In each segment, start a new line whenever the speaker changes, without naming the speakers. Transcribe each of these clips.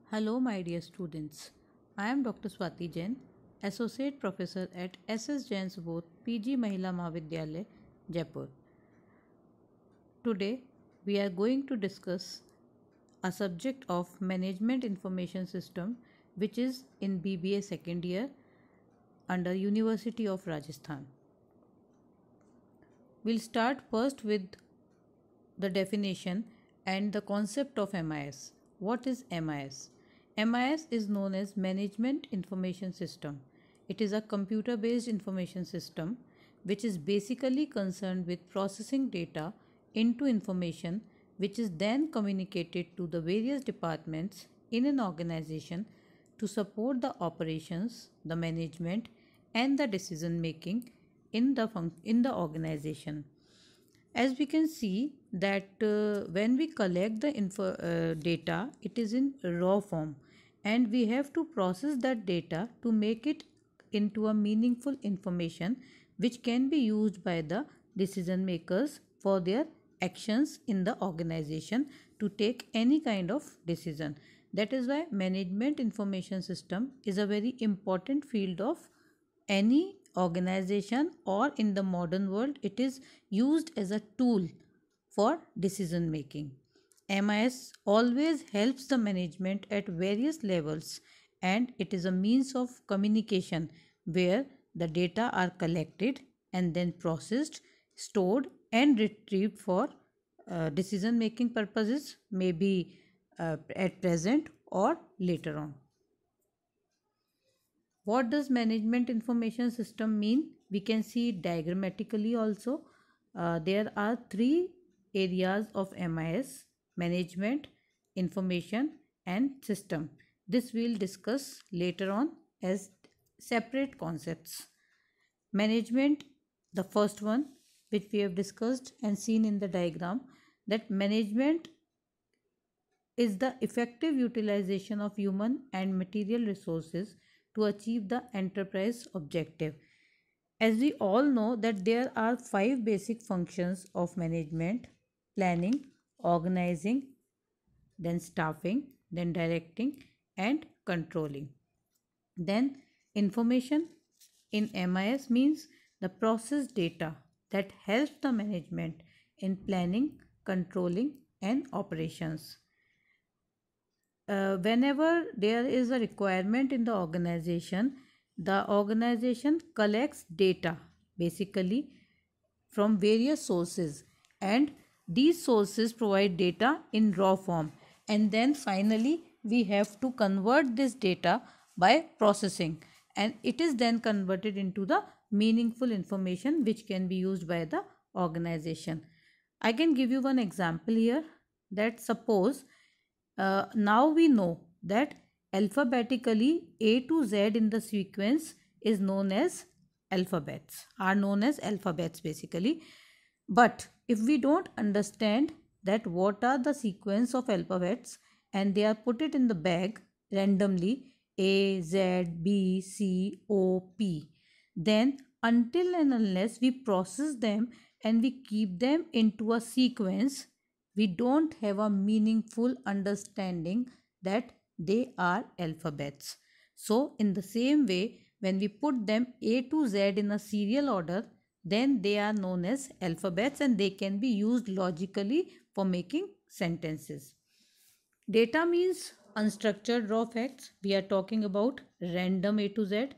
Hello, my dear students. I am Dr. Swati Jain, Associate Professor at SS Jain Subodh PG Mahila Mahavidyalaya, Jaipur. Today, we are going to discuss a subject of Management Information System, which is in BBA second year under University of Rajasthan. We'll start first with the definition and the concept of MIS. What is MIS? MIS is known as Management Information System. It is a computer based information system which is basically concerned with processing data into information which is then communicated to the various departments in an organization to support the operations, the management, and the decision making in the organization. As we can see that when we collect the data, it is in raw form, and we have to process that data to make it into a meaningful information which can be used by the decision makers for their actions in the organization to take any kind of decision. That is why management information system is a very important field of any organization, or in the modern world it is used as a tool for decision making. MIS always helps the management at various levels, and it is a means of communication where the data are collected and then processed, stored, and retrieved for decision making purposes, maybe at present or later on. What does management information system mean? We can see it diagrammatically also. There are three areas of MIS: management, information, and system. This we'll discuss later on as separate concepts. Management, the first one, which we have discussed and seen in the diagram, that management is the effective utilization of human and material resources to achieve the enterprise objective. As we all know that there are five basic functions of management: planning, organizing, then staffing, then directing, and controlling. Then information in MIS means the process data that helps the management in planning, controlling, and operations. Whenever there is a requirement in the organization collects data basically from various sources, and these sources provide data in raw form, and then finally we have to convert this data by processing, and it is then converted into the meaningful information which can be used by the organization. I can give you one example here, that suppose now we know that alphabetically A to Z in the sequence is known as alphabets basically. But if we don't understand that what are the sequence of alphabets and they are put it in the bag randomly, A, Z, B, C, O, P, then until and unless we process them and we keep them into a sequence, we don't have a meaningful understanding that they are alphabets. So, in the same way, when we put them A to Z in a serial order, then they are known as alphabets and they can be used logically for making sentences. Data means unstructured raw facts. We are talking about random A to Z,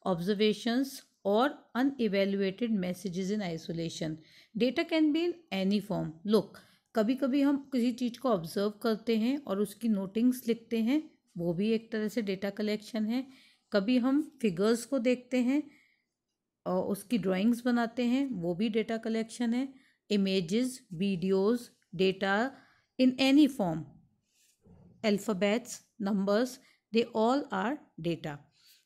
observations, or unevaluated messages in isolation. Data can be in any form. Look, कभी कभी हम किसी चीज़ को observe करते हैं और उसकी notings लिखते हैं, वो भी एक तरह से डेटा कलेक्शन है. कभी हम फिगर्स को देखते हैं और उसकी ड्राइंग्स बनाते हैं, वो भी डेटा कलेक्शन है. Images, videos, data in any form, alphabets, numbers, they all are data.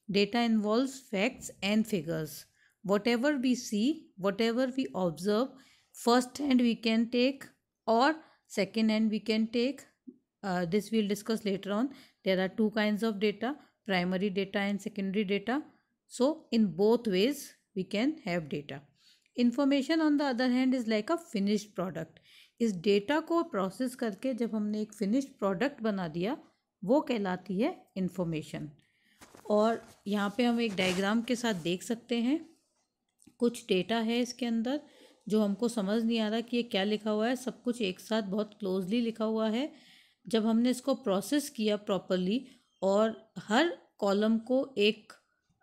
Data involves facts and figures. Whatever we see, whatever we observe, first hand we can take or second hand we can take. This we'll discuss later on. There are two kinds of data: primary data and secondary data. So, in both ways, we can have data. Information on the other hand is like a finished product. इस data को process करके जब हमने एक finished product बना दिया, वो कहलाती है इंफॉर्मेशन। और यहाँ पे हम एक डायग्राम के साथ देख सकते हैं, कुछ डेटा है इसके अंदर जो हमको समझ नहीं आ रहा कि ये क्या लिखा हुआ है, सब कुछ एक साथ बहुत क्लोजली लिखा हुआ है। जब हमने इसको प्रोसेस किया प्रॉपरली और हर कॉलम को एक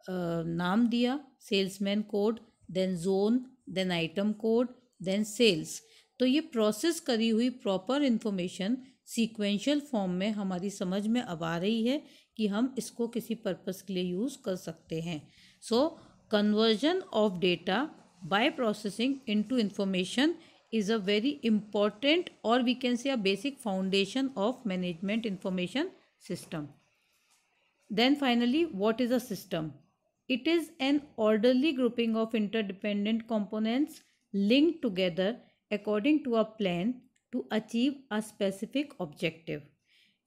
नाम दिया, salesman code, then zone, then item code, then sales, तो ये प्रोसेस करी हुई प्रॉपर इंफॉर्मेशन सीक्वेंशियल फॉर्म में हमारी समझ में अब आ रही है कि हम इसको किसी पर्पस के लिए यूज़ कर सकते हैं। सो conversion of data by processing into information is a very important, or we can say a basic foundation of management information system. Then finally, what is a system? It is an orderly grouping of interdependent components linked together according to a plan to achieve a specific objective.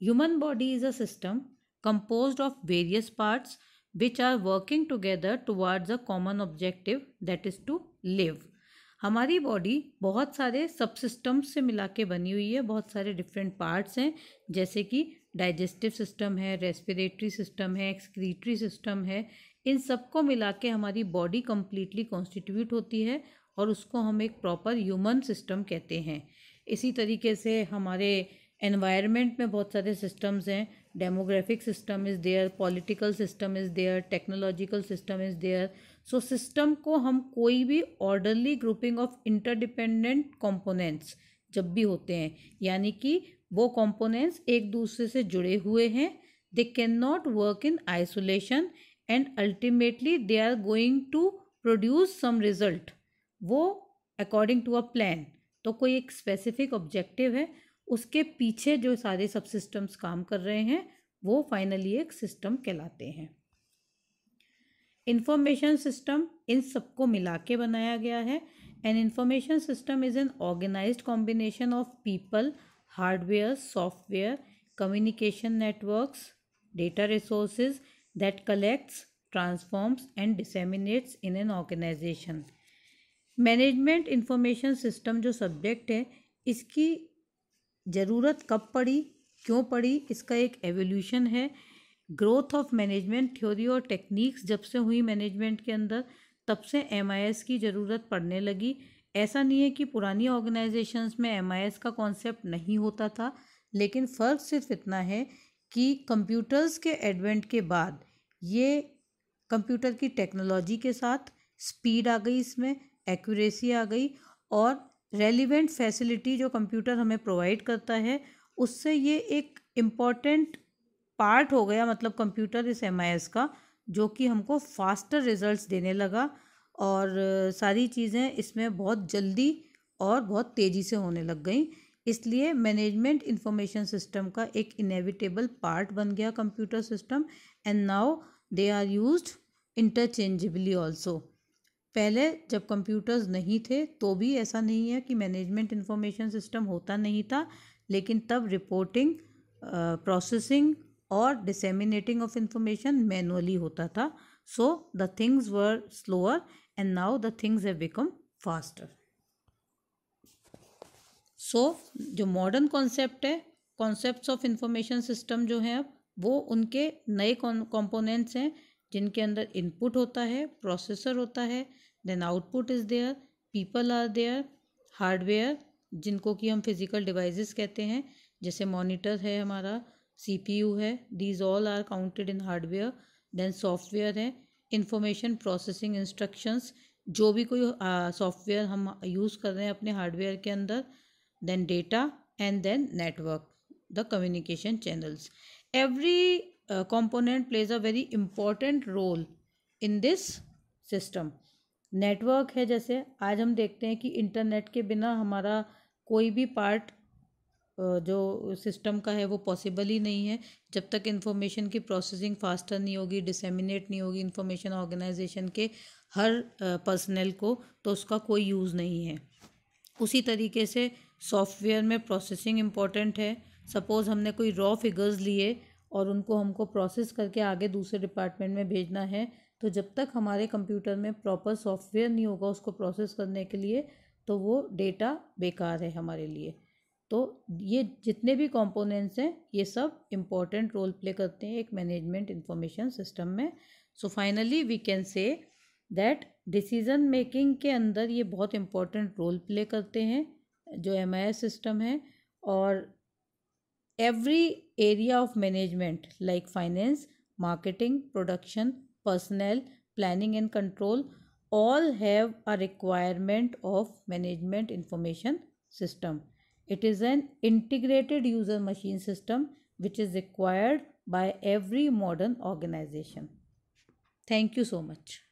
Human body is a system composed of various parts which are working together towards a common objective, that is to live. हमारी body बहुत सारे सब systems से मिला के बनी हुई है, बहुत सारे डिफरेंट पार्ट्स हैं, जैसे कि डाइजेस्टिव सिस्टम है, रेस्पिरेटरी सिस्टम है, एक्सक्रीटरी सिस्टम है। इन सबको मिला के हमारी बॉडी कम्प्लीटली कॉन्स्टिट्यूट होती है और उसको हम एक प्रॉपर ह्यूमन सिस्टम कहते हैं। इसी तरीके से हमारे एनवायरनमेंट में बहुत सारे सिस्टम्स हैं, demographic system is there, political system is there, technological system is there. So system को हम कोई भी orderly grouping of interdependent components जब भी होते हैं, यानी कि वो कंपोनेंट्स एक दूसरे से जुड़े हुए हैं, they can not work in isolation and ultimately they are going to produce some result, वो अकॉर्डिंग टू अ प्लान। तो कोई एक स्पेसिफिक ऑब्जेक्टिव है, उसके पीछे जो सारे सब सिस्टम्स काम कर रहे हैं वो फाइनली एक सिस्टम कहलाते हैं। इंफॉर्मेशन सिस्टम इन सबको मिला के बनाया गया है। An information system is an organized combination of people, hardware, software, communication networks, data resources that collects, transforms and disseminates in an organization. Management information system जो सब्जेक्ट है, इसकी ज़रूरत कब पड़ी, क्यों पड़ी, इसका एक एवोल्यूशन है। ग्रोथ ऑफ मैनेजमेंट थ्योरी और टेक्निक्स जब से हुई मैनेजमेंट के अंदर, तब से MIS की ज़रूरत पड़ने लगी। ऐसा नहीं है कि पुरानी ऑर्गेनाइजेशंस में MIS का कॉन्सेप्ट नहीं होता था, लेकिन फ़र्क सिर्फ इतना है कि कंप्यूटर्स के एडवेंट के बाद ये कंप्यूटर की टेक्नोलॉजी के साथ स्पीड आ गई, इसमें एक्यूरेसी आ गई, और रेलिवेंट फैसिलिटी जो कंप्यूटर हमें प्रोवाइड करता है उससे ये एक इम्पॉर्टेंट पार्ट हो गया, मतलब कंप्यूटर इस MIS का, जो कि हमको फास्टर रिजल्ट्स देने लगा और सारी चीज़ें इसमें बहुत जल्दी और बहुत तेज़ी से होने लग गई। इसलिए मैनेजमेंट इंफॉर्मेशन सिस्टम का एक इनेविटेबल पार्ट बन गया computer system, and now they are used interchangeably also. पहले जब कंप्यूटर्स नहीं थे तो भी ऐसा नहीं है कि मैनेजमेंट इंफॉर्मेशन सिस्टम होता नहीं था, लेकिन तब रिपोर्टिंग, प्रोसेसिंग और डिसेमिनेटिंग ऑफ इंफॉर्मेशन मैनुअली होता था। So the things were slower and now the things have become faster. So जो मॉडर्न कॉन्सेप्ट है, कॉन्सेप्ट्स ऑफ इंफॉर्मेशन सिस्टम जो हैं अब, वो उनके नए कंपोनेंट्स हैं जिनके अंदर इनपुट होता है, प्रोसेसर होता है, then output is there, people are there, hardware जिनको कि हम फिजिकल डिवाइसेस कहते हैं, जैसे मॉनिटर है हमारा, CPU है, these all are counted in hardware. Then software है, इंफॉर्मेशन प्रोसेसिंग इंस्ट्रक्शंस, जो भी कोई सॉफ्टवेयर हम यूज़ कर रहे हैं अपने हार्डवेयर के अंदर। Then data, and then network, the communication channels. Every component plays a very important role in this system. Network है, जैसे आज हम देखते हैं कि इंटरनेट के बिना हमारा कोई भी पार्ट जो सिस्टम का है वो पॉसिबल ही नहीं है। जब तक इंफॉर्मेशन की प्रोसेसिंग फास्टर नहीं होगी, डिसेमिनेट नहीं होगी इंफॉर्मेशन ऑर्गेनाइजेशन के हर पर्सनल को, तो उसका कोई यूज़ नहीं है। उसी तरीके से सॉफ्टवेयर में प्रोसेसिंग इम्पॉर्टेंट है। सपोज़ हमने कोई रॉ फिगर्स लिए और उनको हमको प्रोसेस करके आगे दूसरे डिपार्टमेंट में भेजना है, तो जब तक हमारे कंप्यूटर में प्रॉपर सॉफ्टवेयर नहीं होगा उसको प्रोसेस करने के लिए, तो वो डेटा बेकार है हमारे लिए। तो ये जितने भी कंपोनेंट्स हैं ये सब इम्पोर्टेंट रोल प्ले करते हैं एक मैनेजमेंट इंफॉर्मेशन सिस्टम में. So finally we can say that decision making के अंदर ये बहुत इम्पोर्टेंट रोल प्ले करते हैं जो MIS सिस्टम है. और every area of management like finance, marketing, production, personnel, planning and control all have a requirement of management information system. It is an integrated user machine system which is required by every modern organization. Thank you so much.